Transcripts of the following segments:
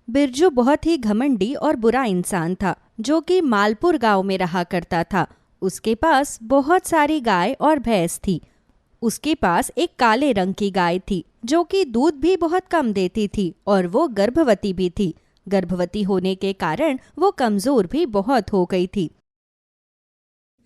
बिरजू बहुत ही घमंडी और बुरा इंसान था जो कि मालपुर गांव में रहा करता था। उसके पास बहुत सारी गाय और भैंस थी। उसके पास एक काले रंग की गाय थी जो कि दूध भी बहुत कम देती थी और वो गर्भवती भी थी। गर्भवती होने के कारण वो कमजोर भी बहुत हो गई थी।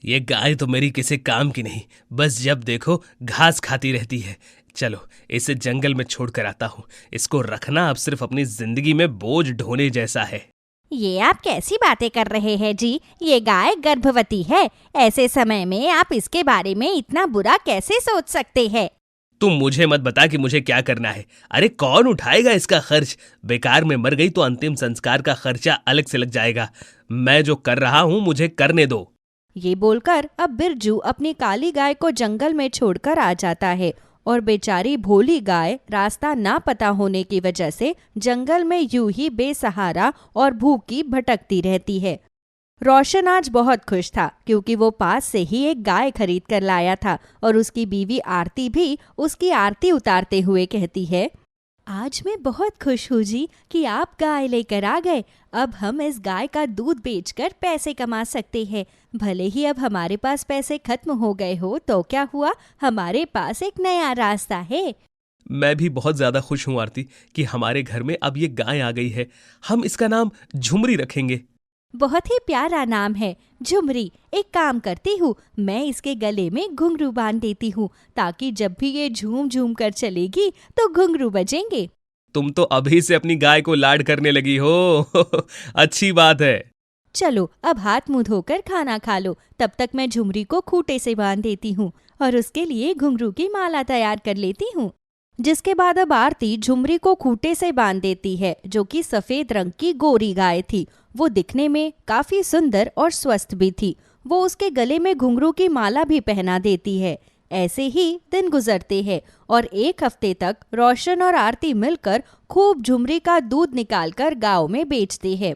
ये गाय तो मेरी किसी काम की नहीं, बस जब देखो घास खाती रहती है। चलो इसे जंगल में छोड़ कर आता हूँ। इसको रखना अब सिर्फ अपनी जिंदगी में बोझ ढोने जैसा है। ये आप कैसी बातें कर रहे हैं जी? ये गाय गर्भवती है। ऐसे समय में आप इसके बारे में इतना बुरा कैसे सोच सकते हैं? तुम मुझे मत बता कि मुझे क्या करना है। अरे कौन उठाएगा इसका खर्च? बेकार में मर गई तो अंतिम संस्कार का खर्चा अलग से लग जाएगा। मैं जो कर रहा हूँ मुझे करने दो। ये बोलकर अब बिरजू अपनी काली गाय को जंगल में छोड़कर आ जाता है और बेचारी भोली गाय रास्ता ना पता होने की वजह से जंगल में यूं ही बेसहारा और भूखी भटकती रहती है। रोशन आज बहुत खुश था क्योंकि वो पास से ही एक गाय खरीद कर लाया था और उसकी बीवी आरती भी उसकी आरती उतारते हुए कहती है, आज मैं बहुत खुश हूँ जी कि आप गाय लेकर आ गए। अब हम इस गाय का दूध बेचकर पैसे कमा सकते हैं। भले ही अब हमारे पास पैसे खत्म हो गए हो तो क्या हुआ, हमारे पास एक नया रास्ता है। मैं भी बहुत ज्यादा खुश हूँ आरती कि हमारे घर में अब ये गाय आ गई है। हम इसका नाम झुमरी रखेंगे। बहुत ही प्यारा नाम है, झुमरी। एक काम करती हूँ, मैं इसके गले में घुंघरू बांध देती हूँ ताकि जब भी ये झूम झूम कर चलेगी तो घुंघरू बजेंगे। तुम तो अभी से अपनी गाय को लाड करने लगी हो। अच्छी बात है। चलो अब हाथ मुंह धोकर खाना खा लो, तब तक मैं झुमरी को खूंटे से बांध देती हूँ और उसके लिए घुंघरू की माला तैयार कर लेती हूँ। जिसके बाद अब आरती झुमरी को खूंटे से बांध देती है, जो कि सफेद रंग की गोरी गाय थी। वो दिखने में काफी सुंदर और स्वस्थ भी थी। वो उसके गले में घुंघरू की माला भी पहना देती है। ऐसे ही दिन गुजरते हैं और एक हफ्ते तक रोशन और आरती मिलकर खूब झुमरी का दूध निकालकर गांव में बेचते हैं।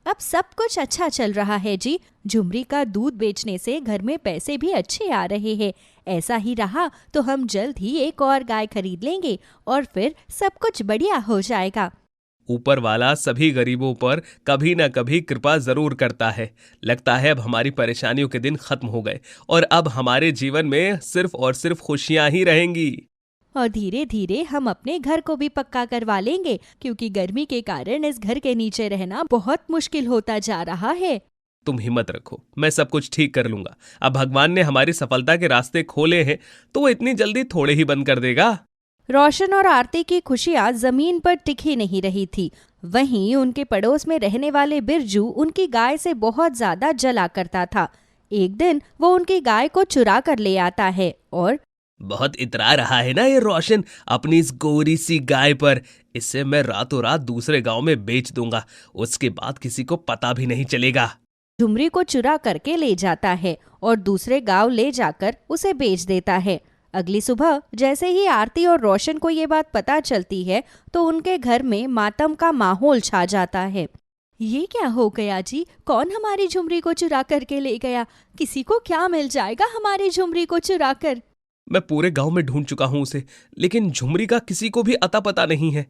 अब सब कुछ अच्छा चल रहा है जी। झुमरी का दूध बेचने से घर में पैसे भी अच्छे आ रहे हैं। ऐसा ही रहा तो हम जल्द ही एक और गाय खरीद लेंगे और फिर सब कुछ बढ़िया हो जाएगा। ऊपर वाला सभी गरीबों पर कभी ना कभी कृपा जरूर करता है। लगता है अब हमारी परेशानियों के दिन खत्म हो गए और अब हमारे जीवन में सिर्फ और सिर्फ खुशियां ही रहेंगी। और धीरे धीरे हम अपने घर को भी पक्का करवा लेंगे क्योंकि गर्मी के कारण इस घर के नीचे रहना बहुत मुश्किल होता जा रहा है। तुम हिम्मत रखो, मैं सब कुछ ठीक कर लूंगा। अब भगवान ने हमारी सफलता के रास्ते खोले हैं तो वो इतनी जल्दी थोड़े ही बंद कर देगा। रोशन और आरती की खुशियां जमीन पर टिकी नहीं रही थी। वहीं उनके पड़ोस में रहने वाले बिरजू उनकी गाय से बहुत ज्यादा जला करता था। एक दिन वो उनकी गाय को चुरा कर ले आता है और बहुत इतरा रहा है ना ये रोशन अपनी इस गोरी सी गाय पर। इससे मैं रातों रात दूसरे गांव में बेच दूंगा, उसके बाद किसी को पता भी नहीं चलेगा। झुमरी को चुरा करके ले जाता है और दूसरे गांव ले जाकर उसे बेच देता है। अगली सुबह जैसे ही आरती और रोशन को ये बात पता चलती है तो उनके घर में मातम का माहौल छा जाता है। ये क्या हो गया जी? कौन हमारी झुमरी को चुरा करके ले गया? किसी को क्या मिल जाएगा हमारी झुमरी को चुरा कर? मैं पूरे गांव में ढूंढ चुका हूं उसे, लेकिन झुमरी का किसी को भी अता पता नहीं है।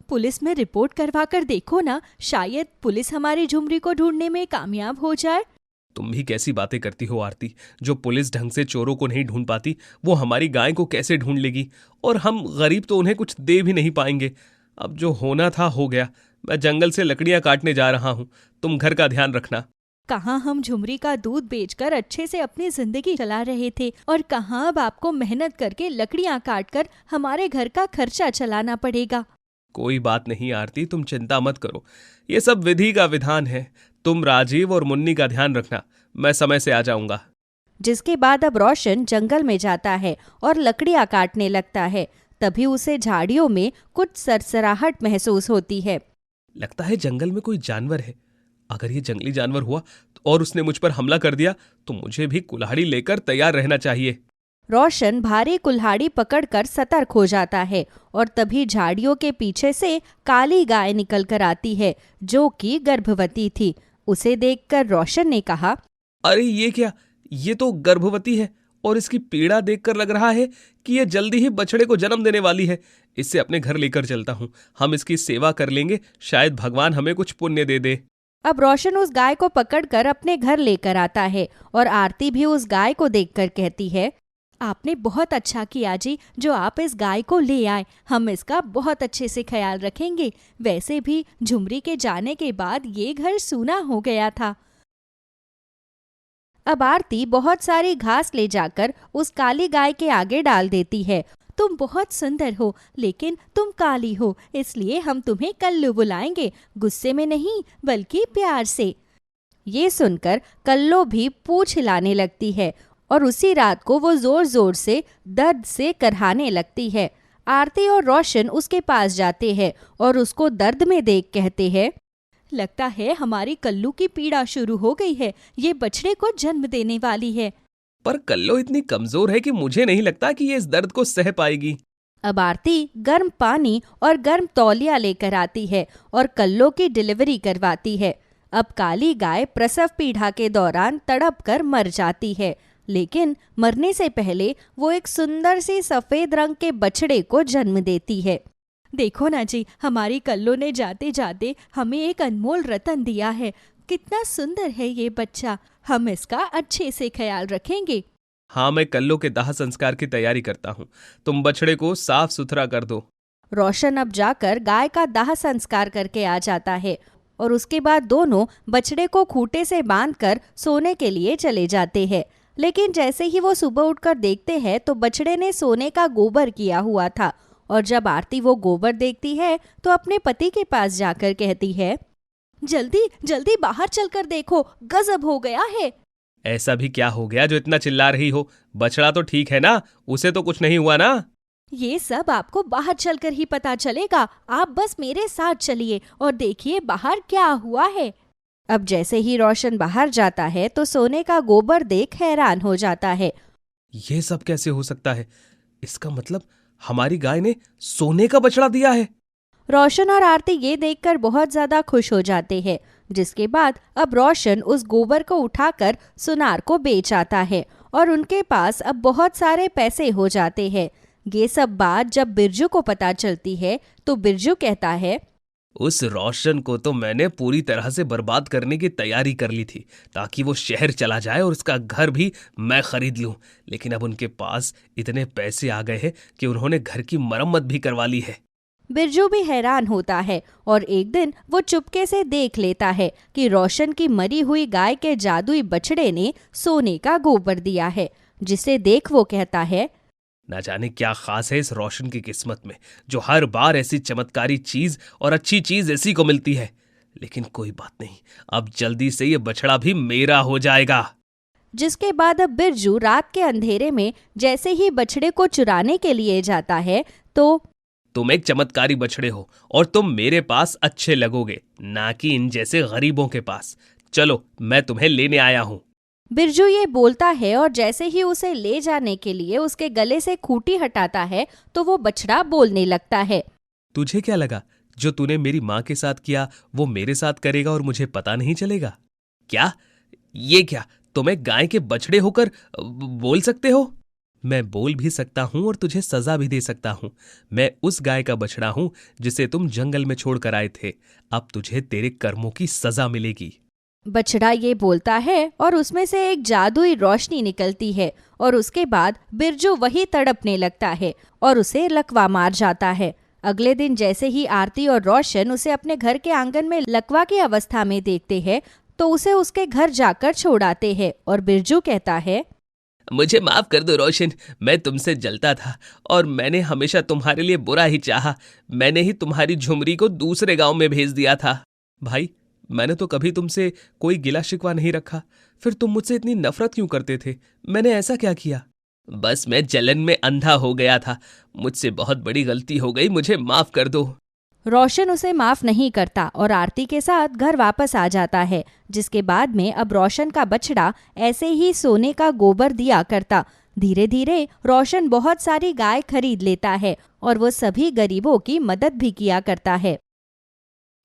पुलिस में रिपोर्ट करवा कर देखो ना, शायद पुलिस हमारी झुमरी को ढूंढने में कामयाब हो जाए। तुम भी कैसी बातें करती हो आरती? जो पुलिस ढंग से चोरों को नहीं ढूंढ पाती वो हमारी गाय को कैसे ढूंढ लेगी? और हम गरीब तो उन्हें कुछ दे भी नहीं पाएंगे। अब जो होना था हो गया। मैं जंगल से लकड़ियां काटने जा रहा हूं, तुम घर का ध्यान रखना। कहाँ हम झुमरी का दूध बेचकर अच्छे से अपनी जिंदगी चला रहे थे और कहाँ अब आपको मेहनत करके लकड़ियां काटकर हमारे घर का खर्चा चलाना पड़ेगा। कोई बात नहीं आरती, तुम चिंता मत करो। ये सब विधि का विधान है। तुम राजीव और मुन्नी का ध्यान रखना, मैं समय से आ जाऊंगा। जिसके बाद अब रोशन जंगल में जाता है और लकड़ियां काटने लगता है। तभी उसे झाड़ियों में कुछ सरसराहट महसूस होती है। लगता है जंगल में कोई जानवर है। अगर ये जंगली जानवर हुआ और उसने मुझ पर हमला कर दिया तो मुझे भी कुल्हाड़ी लेकर तैयार रहना चाहिए। रोशन भारी कुल्हाड़ी पकड़कर सतर्क हो जाता है और तभी झाड़ियों के पीछे से काली गाय निकल कर आती है जो कि गर्भवती थी। उसे देखकर रोशन ने कहा, अरे ये क्या? ये तो गर्भवती है और इसकी पीड़ा देखकर लग रहा है कि यह जल्दी ही बछड़े को जन्म देने वाली है। इससे अपने घर लेकर चलता हूँ, हम इसकी सेवा कर लेंगे, शायद भगवान हमें कुछ पुण्य दे दे। अब रोशन उस गाय को पकड़कर अपने घर लेकर आता है और आरती भी उस गाय को देखकर कहती है, आपने बहुत अच्छा किया जी जो आप इस गाय को ले आए, हम इसका बहुत अच्छे से ख्याल रखेंगे। वैसे भी झुमरी के जाने के बाद ये घर सूना हो गया था। अब आरती बहुत सारी घास ले जाकर उस काली गाय के आगे डाल देती है। तुम बहुत सुंदर हो, लेकिन तुम काली हो, इसलिए हम तुम्हें कल्लू बुलाएंगे, गुस्से में नहीं बल्कि प्यार से। ये सुनकर कल्लो भी पूंछ हिलाने लगती है और उसी रात को वो जोर जोर से दर्द से करहाने लगती है। आरती और रोशन उसके पास जाते हैं और उसको दर्द में देख कहते हैं, लगता है हमारी कल्लू की पीड़ा शुरू हो गई है, ये बछड़े को जन्म देने वाली है। पर कल्लो इतनी कमजोर है कि मुझे नहीं लगता कि ये इस दर्द को सह पाएगी। अब आरती गर्म पानी और गर्म तौलिया लेकर आती है और कल्लो की डिलीवरी करवाती है। अब काली गाय प्रसव पीड़ा के दौरान तड़प कर मर जाती है, लेकिन मरने से पहले वो एक सुंदर सी सफेद रंग के बछड़े को जन्म देती है। देखो ना जी, हमारी कल्लो ने जाते जाते हमें एक अनमोल रतन दिया है। कितना सुंदर है ये बच्चा, हम इसका अच्छे से ख्याल रखेंगे। हाँ, मैं कल्लो के दाह संस्कार की तैयारी करता हूँ, तुम बछड़े को साफ सुथरा कर दो। रोशन अब जाकर गाय का दाह संस्कार करके आ जाता है और उसके बाद दोनों बछड़े को खूंटे से बांधकर सोने के लिए चले जाते हैं। लेकिन जैसे ही वो सुबह उठकर देखते हैं तो बछड़े ने सोने का गोबर किया हुआ था और जब आरती वो गोबर देखती है तो अपने पति के पास जाकर कहती है, जल्दी जल्दी बाहर चलकर देखो, गजब हो गया है। ऐसा भी क्या हो गया जो इतना चिल्ला रही हो? बछड़ा तो ठीक है ना, उसे तो कुछ नहीं हुआ ना? ये सब आपको बाहर चलकर ही पता चलेगा, आप बस मेरे साथ चलिए और देखिए बाहर क्या हुआ है। अब जैसे ही रोशन बाहर जाता है तो सोने का गोबर देख हैरान हो जाता है। ये सब कैसे हो सकता है? इसका मतलब हमारी गाय ने सोने का बछड़ा दिया है। रोशन और आरती ये देखकर बहुत ज्यादा खुश हो जाते हैं, जिसके बाद अब रोशन उस गोबर को उठाकर सुनार को बेच आता है और उनके पास अब बहुत सारे पैसे हो जाते हैं। ये सब बात जब बिरजू को पता चलती है तो बिरजू कहता है, उस रोशन को तो मैंने पूरी तरह से बर्बाद करने की तैयारी कर ली थी ताकि वो शहर चला जाए और उसका घर भी मैं खरीद लूं, लेकिन अब उनके पास इतने पैसे आ गए हैं कि उन्होंने घर की मरम्मत भी करवा ली है। बिरजू भी हैरान होता है और एक दिन वो चुपके से देख लेता है कि रोशन की मरी हुई गाय के जादुई बछड़े ने सोने का गोबर दिया है, जिसे देख वो कहता है, ना जाने क्या खास है इस रोशन की किस्मत में, जो हर बार ऐसी चमत्कारी चीज और अच्छी चीज ऐसी को मिलती है। लेकिन कोई बात नहीं, अब जल्दी से ये बछड़ा भी मेरा हो जाएगा। जिसके बाद अब बिरजू रात के अंधेरे में जैसे ही बछड़े को चुराने के लिए जाता है तो, तुम एक चमत्कारी बछड़े हो और तुम मेरे पास अच्छे लगोगे, ना कि इन जैसे गरीबों के पास। चलो, मैं तुम्हें लेने आया हूँ। बिरजू ये बोलता है और जैसे ही उसे ले जाने के लिए उसके गले से खूंटी हटाता है तो वो बछड़ा बोलने लगता है, तुझे क्या लगा जो तूने मेरी माँ के साथ किया वो मेरे साथ करेगा और मुझे पता नहीं चलेगा? क्या ये क्या तुम एक गाय के बछड़े होकर बोल सकते हो? मैं बोल भी सकता हूं और तुझे सजा भी दे सकता हूं। मैं उस गाय का बछड़ा हूं जिसे तुम जंगल में छोड़कर आए थे। अब तुझे तेरे कर्मों की सजा मिलेगी। बछड़ा ये बोलता है और उसमें से एक जादुई रोशनी निकलती है और उसके बाद बिरजू वही तड़पने लगता है और उसे लकवा मार जाता है। अगले दिन जैसे ही आरती और रोशन उसे अपने घर के आंगन में लकवा की अवस्था में देखते हैं तो उसे उसके घर जाकर छोड़ाते हैं और बिरजू कहता है, मुझे माफ कर दो रोशन, मैं तुमसे जलता था और मैंने हमेशा तुम्हारे लिए बुरा ही चाहा। मैंने ही तुम्हारी झुमरी को दूसरे गांव में भेज दिया था। भाई, मैंने तो कभी तुमसे कोई गिला शिकवा नहीं रखा, फिर तुम मुझसे इतनी नफरत क्यों करते थे? मैंने ऐसा क्या किया? बस मैं जलन में अंधा हो गया था। मुझसे बहुत बड़ी गलती हो गई, मुझे माफ कर दो। रोशन उसे माफ नहीं करता और आरती के साथ घर वापस आ जाता है, जिसके बाद में अब रोशन का बछड़ा ऐसे ही सोने का गोबर दिया करता। धीरे धीरे रोशन बहुत सारी गाय खरीद लेता है और वो सभी गरीबों की मदद भी किया करता है।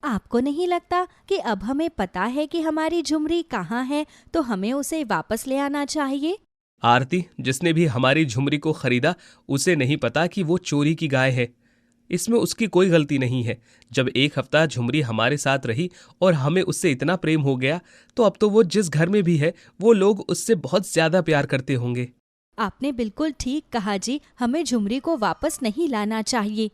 आपको नहीं लगता कि अब हमें पता है कि हमारी झुमरी कहाँ है, तो हमें उसे वापस ले आना चाहिए? आरती, जिसने भी हमारी झुमरी को खरीदा, उसे नहीं पता कि वो चोरी की गाय है। इसमें उसकी कोई गलती नहीं है। जब एक हफ्ता झुमरी हमारे साथ रही और हमें उससे इतना प्रेम हो गया, तो अब तो वो जिस घर में भी है, वो लोग उससे बहुत ज्यादा प्यार करते होंगे। आपने बिल्कुल ठीक कहा जी, हमें झुमरी को वापस नहीं लाना चाहिए।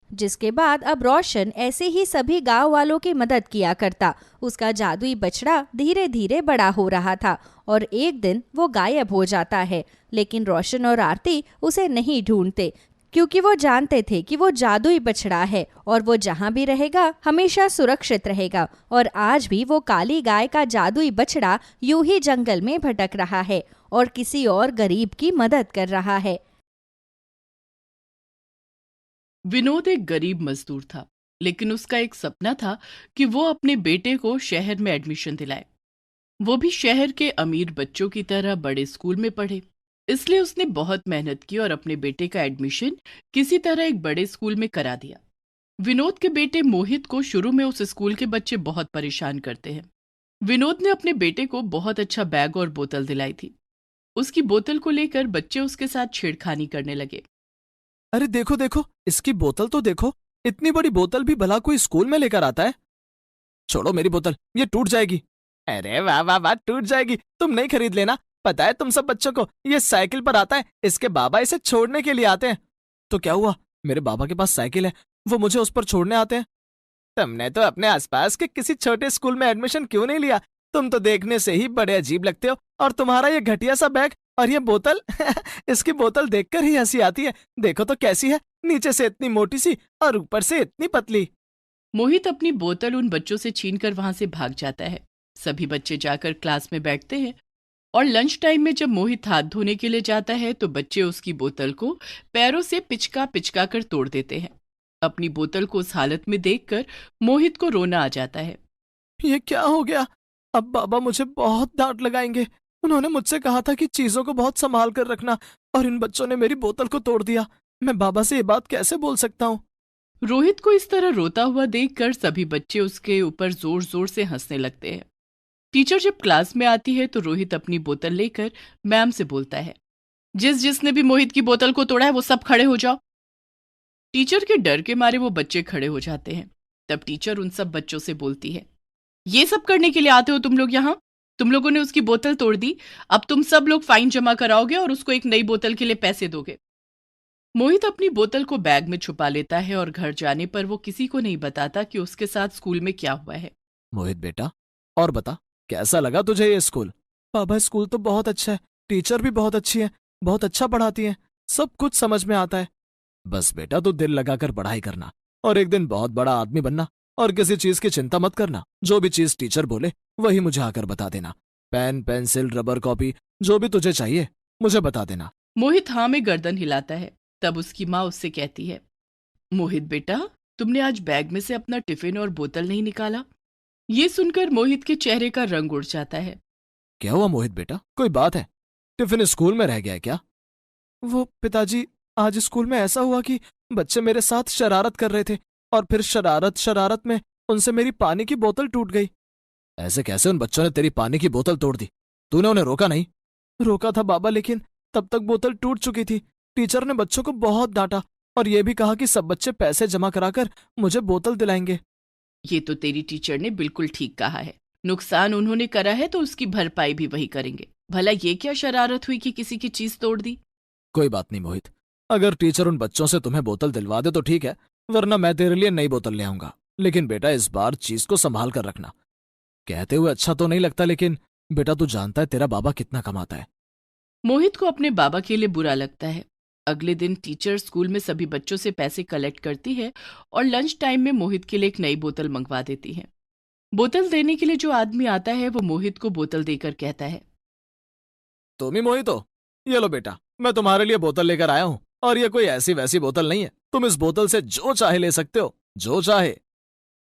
जिसके बाद अब रोशन ऐसे ही सभी गांव वालों की मदद किया करता। उसका जादुई बछड़ा धीरे धीरे बड़ा हो रहा था और एक दिन वो गायब हो जाता है। लेकिन रोशन और आरती उसे नहीं ढूंढते, क्योंकि वो जानते थे कि वो जादुई बछड़ा है और वो जहाँ भी रहेगा हमेशा सुरक्षित रहेगा। और आज भी वो काली गाय का जादुई बछड़ा यूं ही जंगल में भटक रहा है और किसी और गरीब की मदद कर रहा है। विनोद एक गरीब मजदूर था, लेकिन उसका एक सपना था कि वो अपने बेटे को शहर में एडमिशन दिलाए। वो भी शहर के अमीर बच्चों की तरह बड़े स्कूल में पढ़े। इसलिए उसने बहुत मेहनत की और अपने बेटे का एडमिशन किसी तरह एक बड़े स्कूल में करा दिया। विनोद के बेटे मोहित को शुरू में उस स्कूल के बच्चे बहुत परेशान करते हैं। विनोद ने अपने बेटे को बहुत अच्छा बैग और बोतल दिलाई थी। उसकी बोतल को लेकर बच्चे उसके साथ छेड़खानी करने लगे। अरे देखो देखो, इसकी बोतल तो देखो, इतनी बड़ी बोतल भी भला कोई स्कूल में लेकर आता है? छोड़ो मेरी बोतल, ये टूट जाएगी। अरे वाह वाह वाह, टूट जाएगी, तुम नहीं खरीद लेना। पता है तुम सब बच्चों को ये साइकिल पर आता है, इसके बाबा इसे छोड़ने के लिए आते हैं। तो क्या हुआ, मेरे बाबा के पास साइकिल है, वो मुझे उस पर छोड़ने आते हैं। तुमने तो अपने आसपास के किसी छोटे स्कूल में एडमिशन क्यों नहीं लिया? तुम तो देखने से ही बड़े अजीब लगते हो, और तुम्हारा ये घटिया सा बैग और ये बोतल इसकी बोतल देखकर ही हंसी आती है। देखो तो कैसी है, नीचे से इतनी मोटी सी और ऊपर से इतनी पतली। मोहित अपनी बोतल उन बच्चों से छीनकर वहां से भाग जाता है। सभी बच्चे जाकर क्लास में बैठते हैं और लंच टाइम में जब मोहित हाथ धोने के लिए जाता है तो बच्चे उसकी बोतल को पैरों से पिचका पिचका कर तोड़ देते हैं। अपनी बोतल को उस हालत में देखकर मोहित को रोना आ जाता है। ये क्या हो गया? अब बाबा मुझे बहुत डांट लगाएंगे। उन्होंने मुझसे कहा था कि चीजों को बहुत संभाल कर रखना, और इन बच्चों ने मेरी बोतल को तोड़ दिया। मैं बाबा से ये बात कैसे बोल सकता हूँ? रोहित को इस तरह रोता हुआ देखकर सभी बच्चे उसके ऊपर जोर जोर से हंसने लगते हैं। टीचर जब क्लास में आती है तो रोहित अपनी बोतल लेकर मैम से बोलता है, जिसने भी मोहित की बोतल को तोड़ा है वो सब खड़े हो जाओ। टीचर के डर के मारे वो बच्चे खड़े हो जाते हैं। तब टीचर उन सब बच्चों से बोलती है, ये सब करने के लिए आते हो तुम लोग यहाँ? तुम लोगों ने उसकी बोतल तोड़ दी, अब तुम सब लोग फाइन जमा कराओगे और उसको एक नई बोतल के लिए पैसे दोगे। मोहित अपनी बोतल को बैग में छुपा लेता है और घर जाने पर वो किसी को नहीं बताता कि उसके साथ स्कूल में क्या हुआ है। मोहित बेटा, और बता, कैसा लगा तुझे ये स्कूल? बाबा स्कूल तो बहुत अच्छा है, टीचर भी बहुत अच्छी है, बहुत अच्छा पढ़ाती है, सब कुछ समझ में आता है। बस बेटा तू दिल लगाकर पढ़ाई करना और एक दिन बहुत बड़ा आदमी बनना, और किसी चीज की चिंता मत करना। जो भी चीज टीचर बोले वही मुझे आकर बता देना। पेन, पेंसिल, रबर, कॉपी, जो भी तुझे चाहिए मुझे बता देना। मोहित हाँ में गर्दन हिलाता है। तब उसकी माँ उससे कहती है, मोहित बेटा, तुमने आज बैग में से अपना टिफिन और बोतल नहीं निकाला। ये सुनकर मोहित के चेहरे का रंग उड़ जाता है। क्या हुआ मोहित बेटा, कोई बात है? टिफिन स्कूल में रह गया है क्या? वो पिताजी, आज स्कूल में ऐसा हुआ कि बच्चे मेरे साथ शरारत कर रहे थे, और फिर शरारत में उनसे मेरी पानी की बोतल टूट गई। ऐसे कैसे उन बच्चों ने तेरी पानी की बोतल तोड़ दी? तूने उन्हें रोका नहीं? रोका था बाबा, लेकिन तब तक बोतल टूट चुकी थी। टीचर ने बच्चों को बहुत डांटा और ये भी कहा कि सब बच्चे पैसे जमा कराकर मुझे बोतल दिलाएंगे। ये तो तेरी टीचर ने बिल्कुल ठीक कहा है। नुकसान उन्होंने करा है तो उसकी भरपाई भी वही करेंगे। भला ये क्या शरारत हुई कि किसी की चीज तोड़ दी? कोई बात नहीं मोहित, अगर टीचर उन बच्चों से तुम्हें बोतल दिलवा दे तो ठीक है, वरना मैं तेरे लिए नई बोतल ले आऊंगा। लेकिन बेटा इस बार चीज को संभाल कर रखना। कहते हुए अच्छा तो नहीं लगता, लेकिन बेटा तू जानता है तेरा बाबा कितना कमाता है। मोहित को अपने बाबा के लिए बुरा लगता है। अगले दिन टीचर स्कूल में सभी बच्चों से पैसे कलेक्ट करती है और लंच टाइम में मोहित के लिए एक नई बोतल मंगवा देती है। बोतल देने के लिए जो आदमी आता है वो मोहित को बोतल देकर कहता है, तुम ही मोहित हो? ये लो बेटा, मैं तुम्हारे लिए बोतल लेकर आया हूँ, और ये कोई ऐसी वैसी बोतल नहीं है। तुम इस बोतल से जो चाहे ले सकते हो, जो चाहे।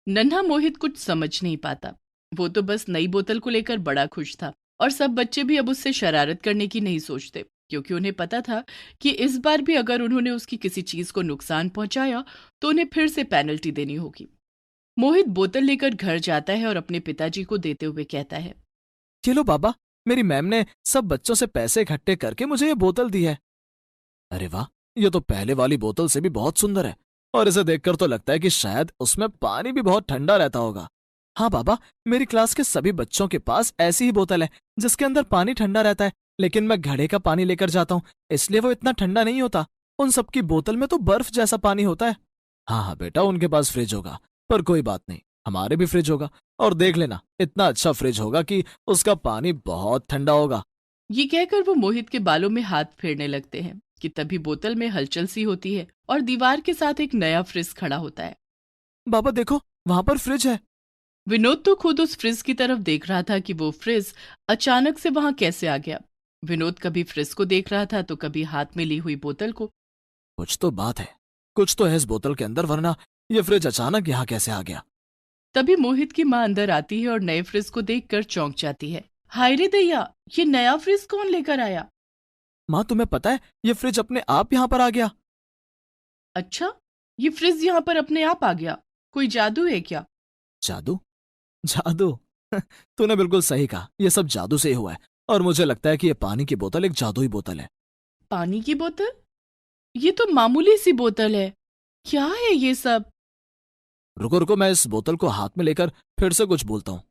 नन्हा मोहित कुछ समझ नहीं पाता। वो तो बस नई बोतल को लेकर बड़ा खुश था और सब बच्चे भी अब उससे शरारत करने की नहीं सोचते, क्योंकि उन्हें पता था कि इस बार भी अगर उन्होंने उसकी किसी चीज को नुकसान पहुंचाया तो उन्हें फिर से पेनल्टी देनी होगी। मोहित बोतल लेकर घर जाता है और अपने पिताजी को देते हुए कहता है, ये लो बाबा, मेरी मैम ने सब बच्चों से पैसे इकट्ठे करके मुझे ये बोतल दी है। अरे वाह, ये तो पहले वाली बोतल से भी बहुत सुंदर है और इसे देखकर तो लगता है कि शायद उसमें पानी भी बहुत ठंडा रहता होगा। हाँ बाबा, मेरी क्लास के सभी बच्चों के पास ऐसी ही बोतल है जिसके अंदर पानी ठंडा रहता है, लेकिन मैं घड़े का पानी लेकर जाता हूँ, इसलिए वो इतना ठंडा नहीं होता। उन सबकी बोतल में तो बर्फ जैसा पानी होता है। हाँ हाँ बेटा, उनके पास फ्रिज होगा, पर कोई बात नहीं, हमारे भी फ्रिज होगा। और देख लेना, इतना अच्छा फ्रिज होगा कि उसका पानी बहुत ठंडा होगा। ये कहकर वो मोहित के बालों में हाथ फेरने लगते हैं कि तभी बोतल में हलचल सी होती है और दीवार के साथ एक नया फ्रिज खड़ा होता है। बाबा देखो, वहां पर फ्रिज है। विनोद तो खुद उस फ्रिज की तरफ देख रहा था कि वो फ्रिज अचानक से वहां कैसे आ गया। विनोद कभी फ्रिज को देख रहा था तो कभी हाथ में ली हुई बोतल को। कुछ तो बात है, कुछ तो है इस बोतल के अंदर, वरना ये फ्रिज अचानक यहाँ कैसे आ गया। तभी मोहित की माँ अंदर आती है और नए फ्रिज को देखकर चौंक जाती है। हाय रे दैया, ये नया फ्रिज कौन लेकर आया? माँ तुम्हें पता है, ये फ्रिज अपने आप यहाँ पर आ गया। अच्छा, ये फ्रिज यहाँ पर अपने आप आ गया? कोई जादू है क्या? जादू? जादू? तूने बिल्कुल सही कहा, ये सब जादू से ही हुआ है। और मुझे लगता है कि ये पानी की बोतल एक जादुई बोतल है। पानी की बोतल? ये तो मामूली सी बोतल है, क्या है ये सब? रुको रुको, मैं इस बोतल को हाथ में लेकर फिर से कुछ बोलता हूँ।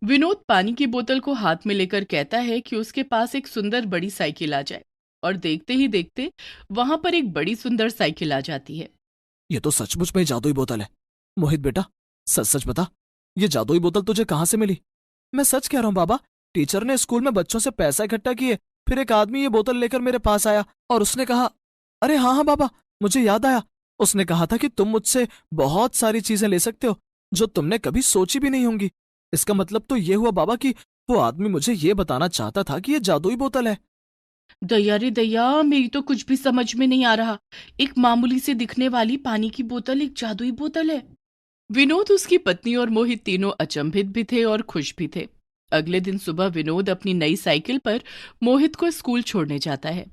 विनोद पानी की बोतल को हाथ में लेकर कहता है कि उसके पास एक सुंदर बड़ी साइकिल आ जाए, और देखते ही देखते वहां पर एक बड़ी सुंदर साइकिल आ जाती है। ये तो सचमुच में ही जादुई बोतल है। मोहित बेटा, सच सच बता, ये जादुई बोतल तुझे कहाँ से मिली? मैं सच कह रहा हूँ बाबा, टीचर ने स्कूल में बच्चों से पैसा इकट्ठा किए, फिर एक आदमी ये बोतल लेकर मेरे पास आया और उसने कहा, अरे हाँ हाँ बाबा, मुझे याद आया, उसने कहा था कि तुम मुझसे बहुत सारी चीजें ले सकते हो जो तुमने कभी सोची भी नहीं होंगी। इसका मतलब तो ये हुआ बाबा कि वो आदमी मुझे ये बताना चाहता था कि ये जादुई बोतल है। दया रे दया, मेरी तो कुछ भी समझ में नहीं आ रहा। एक मामूली से दिखने वाली पानी की बोतल एक जादुई बोतल है। विनोद, उसकी पत्नी और मोहित तीनों अचंभित भी थे और खुश भी थे। अगले दिन सुबह विनोद अपनी नई साइकिल पर मोहित को स्कूल छोड़ने जाता है।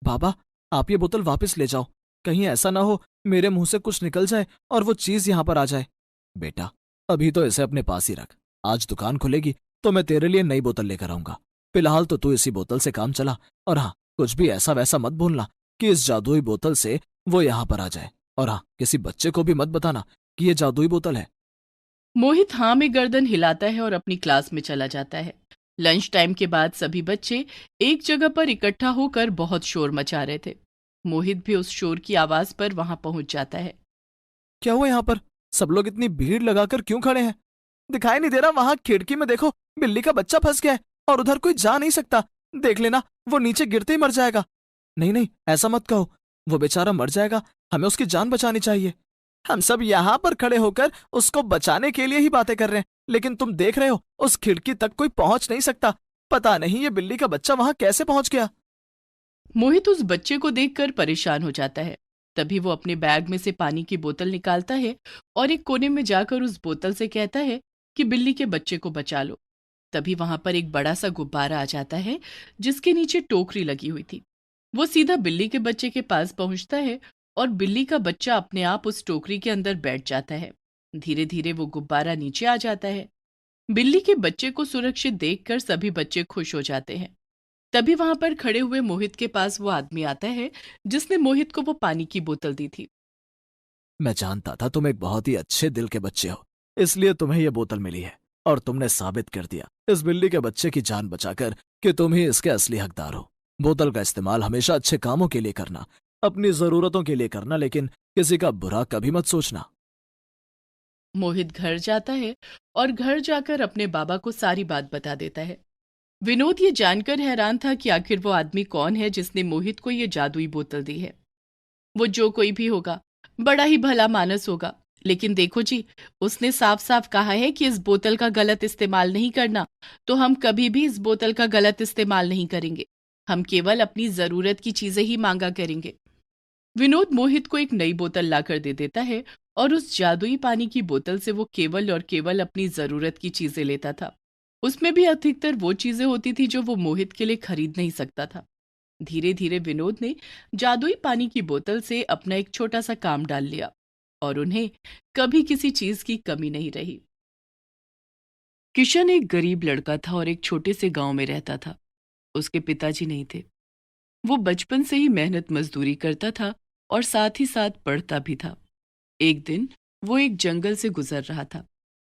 बाबा, आप ये बोतल वापस ले जाओ, कहीं ऐसा ना हो मेरे मुंह से कुछ निकल जाए और वो चीज यहाँ पर आ जाए। बेटा, अभी तो इसे अपने पास ही रख, आज दुकान खुलेगी तो मैं तेरे लिए नई बोतल लेकर आऊंगा। फिलहाल तो तू इसी बोतल से काम चला, और हाँ, कुछ भी ऐसा वैसा मत बोलना कि इस जादुई बोतल से वो यहाँ पर आ जाए। और हाँ, किसी बच्चे को भी मत बताना कि ये जादुई बोतल है। मोहित हाँ में गर्दन हिलाता है और अपनी क्लास में चला जाता है। लंच टाइम के बाद सभी बच्चे एक जगह पर इकट्ठा होकर बहुत शोर मचा रहे थे। मोहित भी उस शोर की आवाज पर वहां पहुंच जाता है। क्या हुआ यहाँ पर? सब लोग इतनी भीड़ लगाकर क्यों खड़े हैं? दिखाई नहीं दे रहा? वहां खिड़की में देखो, बिल्ली का बच्चा फंस गया है और उधर कोई जा नहीं सकता। देख लेना, वो नीचे गिरते ही मर जाएगा। नहीं नहीं, ऐसा मत कहो, वो बेचारा मर जाएगा, हमें उसकी जान बचानी चाहिए। हम सब यहाँ पर खड़े होकर उसको बचाने के लिए ही बातें कर रहे हैं, लेकिन तुम देख रहे हो उस खिड़की तक कोई पहुंच नहीं सकता। पता नहीं ये बिल्ली का बच्चा वहां कैसे पहुंच गया। मोहित उस बच्चे को देखकर परेशान हो जाता है। तभी वो अपने बैग में से पानी की बोतल निकालता है और एक कोने में जाकर उस बोतल से कहता है कि बिल्ली के बच्चे को बचा लो। तभी वहां पर एक बड़ा सा गुब्बारा आ जाता है जिसके नीचे टोकरी लगी हुई थी। वो सीधा बिल्ली के बच्चे के पास पहुंचता है और बिल्ली का बच्चा अपने आप उस टोकरी के अंदर बैठ जाता है। धीरे धीरे वो गुब्बारा नीचे आ जाता है। बिल्ली के बच्चे को सुरक्षित देखकर सभी बच्चे खुश हो जाते हैं। तभी वहां पर खड़े हुए मोहित के पास वो आदमी आता है जिसने मोहित को वो पानी की बोतल दी थी। मैं जानता था तुम एक बहुत ही अच्छे दिल के बच्चे हो, इसलिए तुम्हें यह बोतल मिली है, और तुमने साबित कर दिया इस बिल्ली के बच्चे की जान बचाकर कि तुम ही इसके असली हकदार हो। बोतल का इस्तेमाल हमेशा अच्छे कामों के लिए करना, अपनी जरूरतों के लिए करना, लेकिन किसी का बुरा कभी मत सोचना। मोहित घर जाता है और घर जाकर अपने बाबा को सारी बात बता देता है। विनोद ये जानकर हैरान था कि आखिर वो आदमी कौन है जिसने मोहित को ये जादुई बोतल दी है। वो जो कोई भी होगा, बड़ा ही भला मानस होगा, लेकिन देखो जी, उसने साफ साफ कहा है कि इस बोतल का गलत इस्तेमाल नहीं करना, तो हम कभी भी इस बोतल का गलत इस्तेमाल नहीं करेंगे। हम केवल अपनी जरूरत की चीजें ही मांगा करेंगे। विनोद मोहित को एक नई बोतल लाकर दे देता है और उस जादुई पानी की बोतल से वो केवल और केवल अपनी जरूरत की चीजें लेता था। उसमें भी अधिकतर वो चीजें होती थी जो वो मोहित के लिए खरीद नहीं सकता था। धीरे धीरे विनोद ने जादुई पानी की बोतल से अपना एक छोटा सा काम डाल लिया और उन्हें कभी किसी चीज की कमी नहीं रही। किशन एक गरीब लड़का था और एक छोटे से गांव में रहता था। उसके पिताजी नहीं थे। वो बचपन से ही मेहनत मजदूरी करता था और साथ ही साथ पढ़ता भी था। एक दिन वो एक जंगल से गुजर रहा था।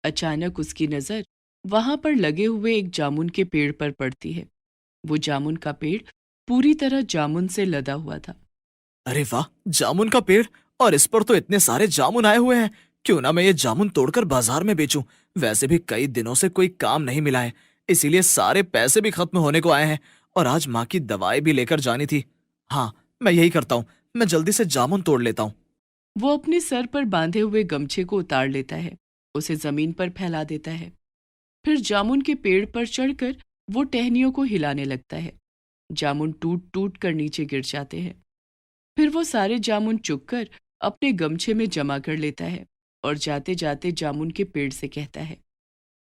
अचानक उसकी नज़र वहां पर लगे हुए एक जामुन के पेड़ पर पड़ती है। वो जामुन का पेड़ पूरी तरह जामुन से लदा हुआ था। अरे वाह, जामुन का पेड़! और इस पर तो इतने सारे जामुन आए हुए हैं। क्यों ना मैं ये जामुन तोड़कर बाजार में बेचूं। वैसे भी कई दिनों से कोई काम नहीं मिला है, इसीलिए सारे पैसे भी खत्म होने को आए हैं। और आज माँ की दवाई भी लेकर जानी थी। हाँ, मैं यही करता हूँ। मैं जल्दी से जामुन तोड़ लेता हूँ। वो अपने सर पर बांधे हुए गमछे को उतार लेता है, उसे जमीन पर फैला देता है। फिर जामुन के पेड़ पर चढ़कर वो टहनियों को हिलाने लगता है। जामुन टूट टूट कर नीचे गिर जाते हैं। फिर वो सारे जामुन चुगकर अपने गमछे में जमा कर लेता है और जाते जाते जामुन के पेड़ से कहता है,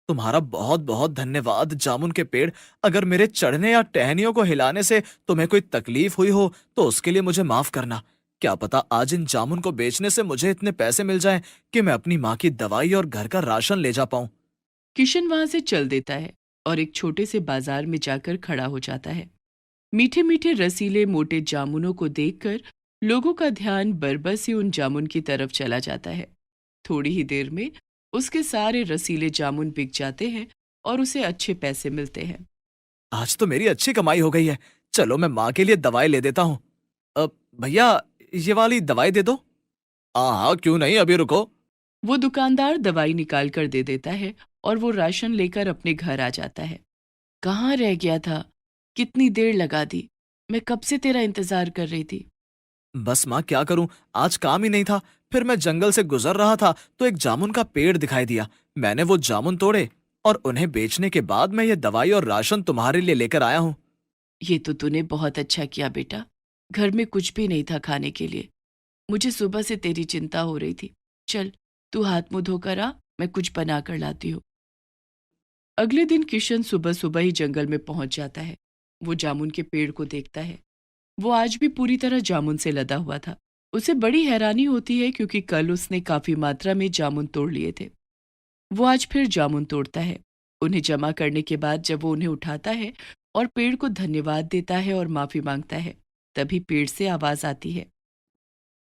तुम्हारा बहुत बहुत धन्यवाद जामुन के पेड़। अगर मेरे चढ़ने या टहनियों को हिलाने से तुम्हें कोई तकलीफ हुई हो तो उसके लिए मुझे माफ करना। क्या पता आज इन जामुन को बेचने से मुझे इतने पैसे मिल जाएं कि मैं अपनी माँ की दवाई और घर का राशन ले जा पाऊं। किशन वहां से चल देता है और एक छोटे से बाजार में जाकर खड़ा हो जाता है। मीठे मीठे रसीले मोटे जामुनों को देखकर लोगों का ध्यान बरबस ही उन जामुन की तरफ चला जाता है। थोड़ी ही देर में उसके सारे रसीले जामुन बिक जाते हैं और उसे अच्छे पैसे मिलते हैं। आज तो मेरी अच्छी कमाई हो गई है। चलो मैं माँ के लिए दवाई ले देता हूँ। अब भैया, ये वाली दवाई दे दो। हाँ हाँ, क्यों नहीं, अभी रुको। वो दुकानदार दवाई निकाल कर दे देता है और वो राशन लेकर अपने घर आ जाता है। कहाँ रह गया था? कितनी देर लगा दी? मैं कब से तेरा इंतजार कर रही थी। बस माँ, क्या करूं, आज काम ही नहीं था। फिर मैं जंगल से गुजर रहा था तो एक जामुन का पेड़ दिखाई दिया। मैंने वो जामुन तोड़े और उन्हें बेचने के बाद मैं ये दवाई और राशन तुम्हारे लिए लेकर आया हूँ। ये तो तूने बहुत अच्छा किया बेटा। घर में कुछ भी नहीं था खाने के लिए। मुझे सुबह से तेरी चिंता हो रही थी। चल, तू हाथ मुंह धोकर आ, मैं कुछ बना कर लाती हूँ। अगले दिन किशन सुबह सुबह ही जंगल में पहुंच जाता है। वो जामुन के पेड़ को देखता है। वो आज भी पूरी तरह जामुन से लदा हुआ था। उसे बड़ी हैरानी होती है क्योंकि कल उसने काफी मात्रा में जामुन तोड़ लिए थे। वो आज फिर जामुन तोड़ता है। उन्हें जमा करने के बाद जब वो उन्हें उठाता है और पेड़ को धन्यवाद देता है और माफी मांगता है, तभी पेड़ से आवाज आती है,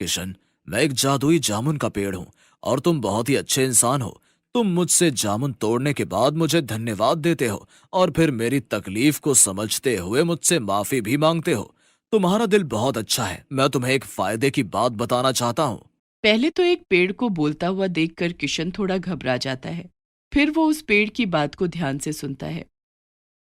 किशन, मैं एक जादुई जामुन का पेड़ हूँ और तुम बहुत ही अच्छे इंसान हो। तुम मुझसे जामुन तोड़ने के बाद मुझे धन्यवाद देते हो और फिर मेरी तकलीफ को समझते हुए मुझसे माफी भी मांगते हो। तुम्हारा दिल बहुत अच्छा है। मैं तुम्हें एक फायदे की बात बताना चाहता हूँ। पहले तो एक पेड़ को बोलता हुआ देखकर किशन थोड़ा घबरा जाता है। फिर वो उस पेड़ की बात को ध्यान से सुनता है।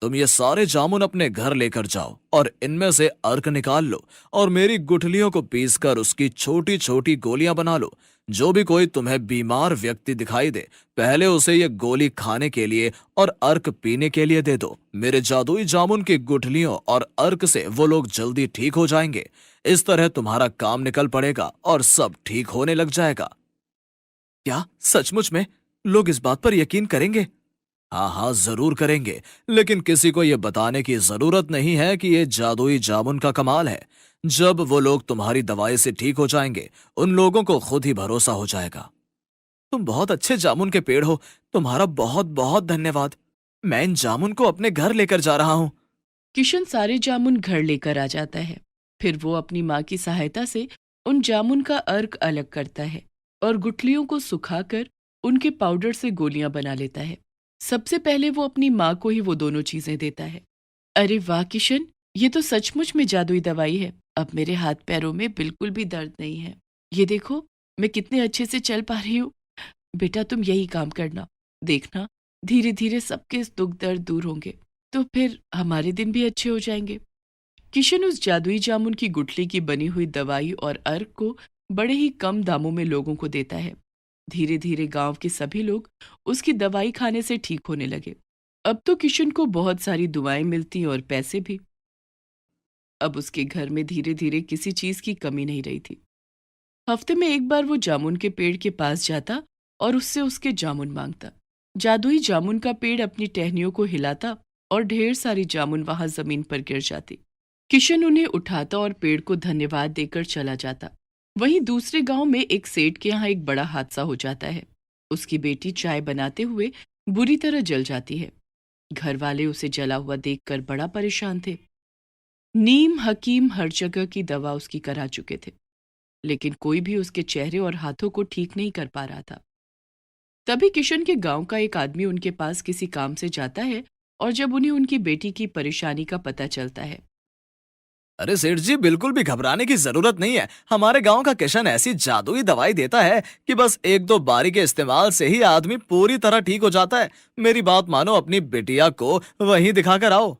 तुम ये सारे जामुन अपने घर लेकर जाओ और इनमें से अर्क निकाल लो और मेरी गुठलियों को पीसकर उसकी छोटी छोटी गोलियां बना लो। जो भी कोई तुम्हें बीमार व्यक्ति दिखाई दे, पहले उसे ये गोली खाने के लिए और अर्क पीने के लिए दे दो। मेरे जादुई जामुन की गुठलियों और अर्क से वो लोग जल्दी ठीक हो जाएंगे। इस तरह तुम्हारा काम निकल पड़ेगा और सब ठीक होने लग जाएगा। क्या सचमुच में लोग इस बात पर यकीन करेंगे? हाँ हाँ, जरूर करेंगे। लेकिन किसी को यह बताने की जरूरत नहीं है कि ये जादुई जामुन का कमाल है। जब वो लोग तुम्हारी दवाई से ठीक हो जाएंगे, उन लोगों को खुद ही भरोसा हो जाएगा। तुम बहुत अच्छे जामुन के पेड़ हो। तुम्हारा बहुत बहुत धन्यवाद। मैं इन जामुन को अपने घर लेकर जा रहा हूँ। किशन सारे जामुन घर लेकर आ जाता है। फिर वो अपनी माँ की सहायता से उन जामुन का अर्क अलग करता है और गुठलियों को सुखाकर उनके पाउडर से गोलियां बना लेता है। सबसे पहले वो अपनी माँ को ही वो दोनों चीजें देता है। अरे वाह किशन, ये तो सचमुच में जादुई दवाई है। अब मेरे हाथ पैरों में बिल्कुल भी दर्द नहीं है। ये देखो, मैं कितने अच्छे से चल पा रही हूँ। बेटा तुम यही काम करना, देखना धीरे धीरे सबके दुख दर्द दूर होंगे, तो फिर हमारे दिन भी अच्छे हो जाएंगे। किशन उस जादुई जामुन की गुठली की बनी हुई दवाई और अर्क को बड़े ही कम दामों में लोगों को देता है। धीरे धीरे गांव के सभी लोग उसकी दवाई खाने से ठीक होने लगे। अब तो किशन को बहुत सारी दुआएं मिलती और पैसे भी। अब उसके घर में धीरे धीरे किसी चीज की कमी नहीं रही थी। हफ्ते में एक बार वो जामुन के पेड़ के पास जाता और उससे उसके जामुन मांगता। जादुई जामुन का पेड़ अपनी टहनियों को हिलाता और ढेर सारी जामुन वहां जमीन पर गिर जाती। किशन उन्हें उठाता और पेड़ को धन्यवाद देकर चला जाता। वहीं दूसरे गांव में एक सेठ के यहाँ एक बड़ा हादसा हो जाता है। उसकी बेटी चाय बनाते हुए बुरी तरह जल जाती है। घर वाले उसे जला हुआ देखकर बड़ा परेशान थे। नीम हकीम हर जगह की दवा उसकी करा चुके थे, लेकिन कोई भी उसके चेहरे और हाथों को ठीक नहीं कर पा रहा था। तभी किशन के गांव का एक आदमी उनके पास किसी काम से जाता है और जब उन्हें उनकी बेटी की परेशानी का पता चलता है। अरे सेठ जी, बिल्कुल भी घबराने की जरूरत नहीं है। हमारे गांव का किशन ऐसी जादुई दवाई देता है कि बस एक दो बारी के इस्तेमाल से ही आदमी पूरी तरह ठीक हो जाता है। मेरी बात मानो, अपनी बिटिया को वहीं दिखा कर आओ।